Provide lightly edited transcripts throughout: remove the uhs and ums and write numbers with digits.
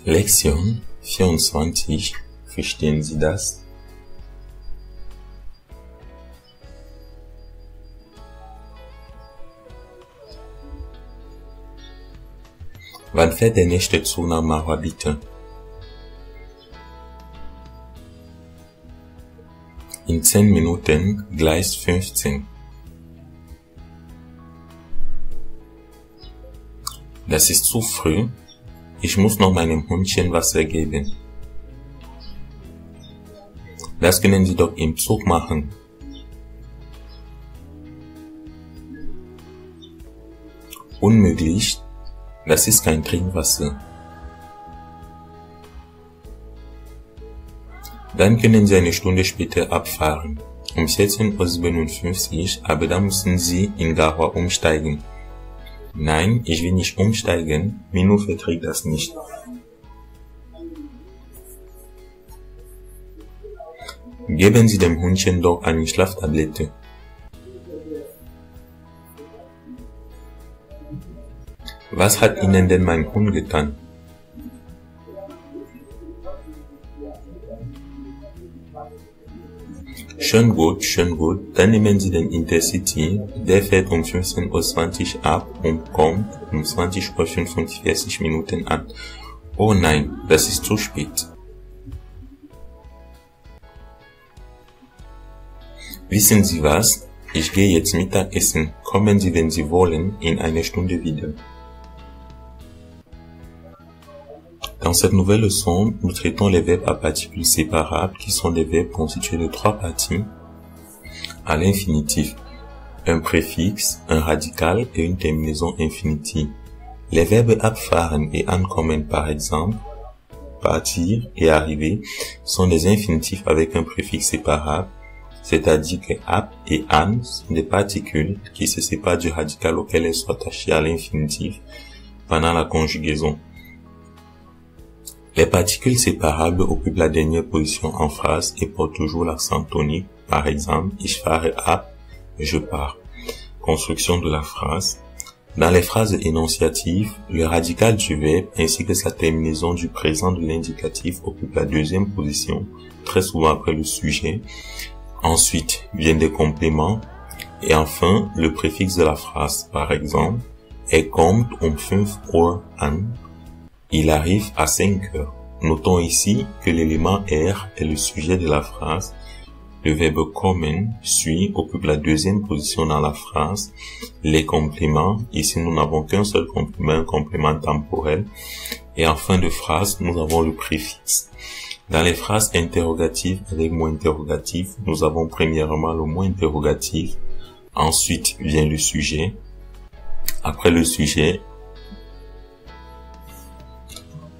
Lektion 24. Verstehen Sie das? Wann fährt der nächste Zug nach Mahwah bitte? In 10 Minuten, Gleis 15. Das ist zu früh. Ich muss noch meinem Hundchen Wasser geben. Das können Sie doch im Zug machen. Unmöglich. Das ist kein Trinkwasser. Dann können Sie eine Stunde später abfahren. Um 14:57 Uhr, aber dann müssen Sie in Garoua umsteigen. Nein, ich will nicht umsteigen. Minou verträgt das nicht. Geben Sie dem Hundchen doch eine Schlaftablette. Was hat Ihnen denn mein Hund getan? Schön gut. Dann nehmen Sie den Intercity, der fährt um 15:20 Uhr ab und kommt um 20:45 Uhr an. Oh nein, das ist zu spät. Wissen Sie was? Ich gehe jetzt Mittagessen. Kommen Sie, wenn Sie wollen, in einer Stunde wieder. Dans cette nouvelle leçon, nous traitons les verbes à particules séparables qui sont des verbes constitués de 3 parties à l'infinitif, un préfixe, un radical et une terminaison infinitive. Les verbes abfahren et ankommen par exemple, partir et arriver, sont des infinitifs avec un préfixe séparable, c'est-à-dire que ab et an sont des particules qui se séparent du radical auquel elles sont attachées à l'infinitif pendant la conjugaison. Les particules séparables occupent la dernière position en phrase et portent toujours l'accent tonique. Par exemple, ich fahre ab, je pars. Construction de la phrase. Dans les phrases énonciatives, le radical du verbe ainsi que sa terminaison du présent de l'indicatif occupent la deuxième position, très souvent après le sujet. Ensuite viennent des compléments et enfin le préfixe de la phrase. Par exemple, kommt um 5 Uhr an. Il arrive à 5 heures. Notons ici que l'élément R est le sujet de la phrase. Le verbe kommen suit, occupe la deuxième position dans la phrase. Les compléments, ici nous n'avons qu'un seul complément, un complément temporel. Et en fin de phrase, nous avons le préfixe. Dans les phrases interrogatives avec mot interrogatif, nous avons premièrement le mot interrogatif. Ensuite vient le sujet. Après le sujet,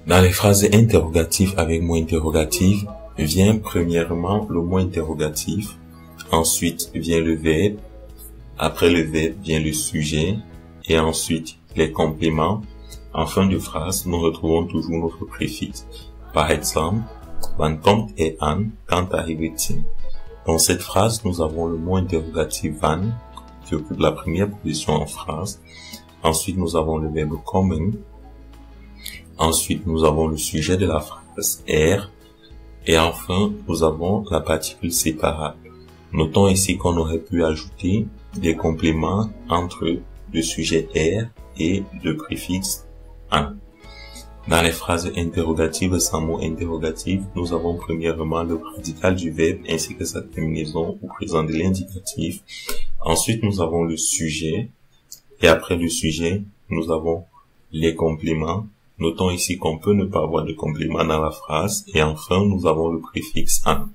dans les phrases interrogatives avec mot interrogatif, vient premièrement le mot interrogatif, ensuite vient le verbe, après le verbe vient le sujet, et ensuite les compléments. En fin de phrase, nous retrouvons toujours notre préfixe. Par exemple, wann kommt an, quand arrive-t-il? Dans cette phrase, nous avons le mot interrogatif wann, qui occupe la première position en phrase. Ensuite, nous avons le verbe kommen. Ensuite, nous avons le sujet de la phrase R. Et enfin, nous avons la particule séparable. Notons ici qu'on aurait pu ajouter des compléments entre le sujet R et le préfixe an. Dans les phrases interrogatives sans mot interrogatif, nous avons premièrement le radical du verbe ainsi que sa terminaison au présent de l'indicatif. Ensuite, nous avons le sujet. Et après le sujet, nous avons les compléments. Notons ici qu'on peut ne pas avoir de complément dans la phrase. Et enfin, nous avons le préfixe an.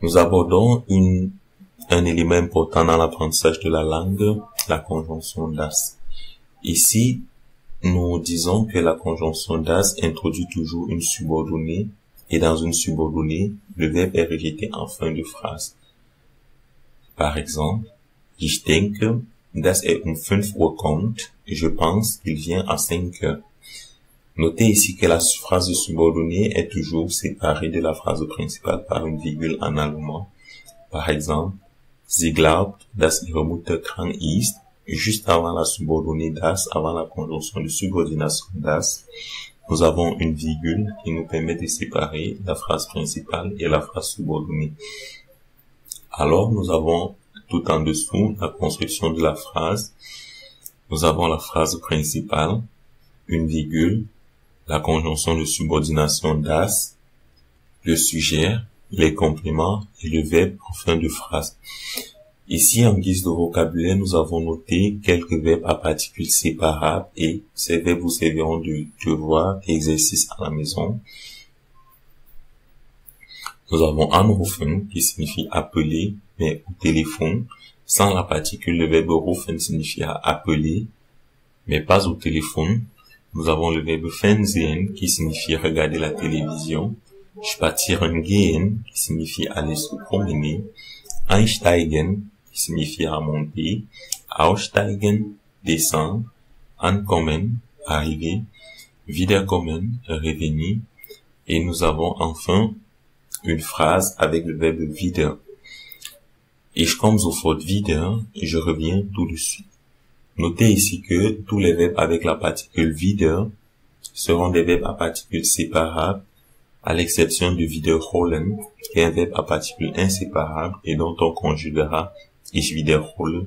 Nous abordons un élément important dans l'apprentissage de la langue, la conjonction das. Ici, nous disons que la conjonction das introduit toujours une subordonnée. Et dans une subordonnée, le verbe est rejeté en fin de phrase. Par exemple, ich denke, dass um 5 Uhr kommt. Je pense qu'il vient à 5 heures. Notez ici que la phrase subordonnée est toujours séparée de la phrase principale par une virgule en allemand. Par exemple, Sie glaubt, dass ihre Mutter krank ist. Juste avant la subordonnée das, avant la conjonction de subordination das, nous avons une virgule qui nous permet de séparer la phrase principale et la phrase subordonnée. Alors, nous avons tout en dessous la construction de la phrase. Nous avons la phrase principale, une virgule, la conjonction de subordination das, le sujet, les compléments et le verbe en fin de phrase. Ici, en guise de vocabulaire, nous avons noté quelques verbes à particules séparables et ces verbes vous serviront de devoir d'exercice à la maison. Nous avons anrufen qui signifie appeler, mais au téléphone. Sans la particule, le verbe rufen signifie appeler, mais pas au téléphone. Nous avons le verbe fernsehen qui signifie regarder la télévision. Spazieren gehen qui signifie aller se promener. Einsteigen qui signifie monter. Aussteigen, descendre. Ankommen, arriver. Wiederkommen, revenir. Et nous avons enfin une phrase avec le verbe wieder. Ich komme sofort wieder, et je reviens tout de suite. Notez ici que tous les verbes avec la particule wieder seront des verbes à particules séparables, à l'exception de wiederholen, qui est un verbe à particules inséparables et dont on conjuguera ich wiederhole,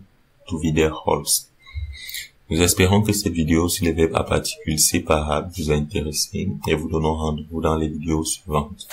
du wiederholst. Nous espérons que cette vidéo sur les verbes à particules séparables vous a intéressé et vous donnons rendez-vous dans les vidéos suivantes.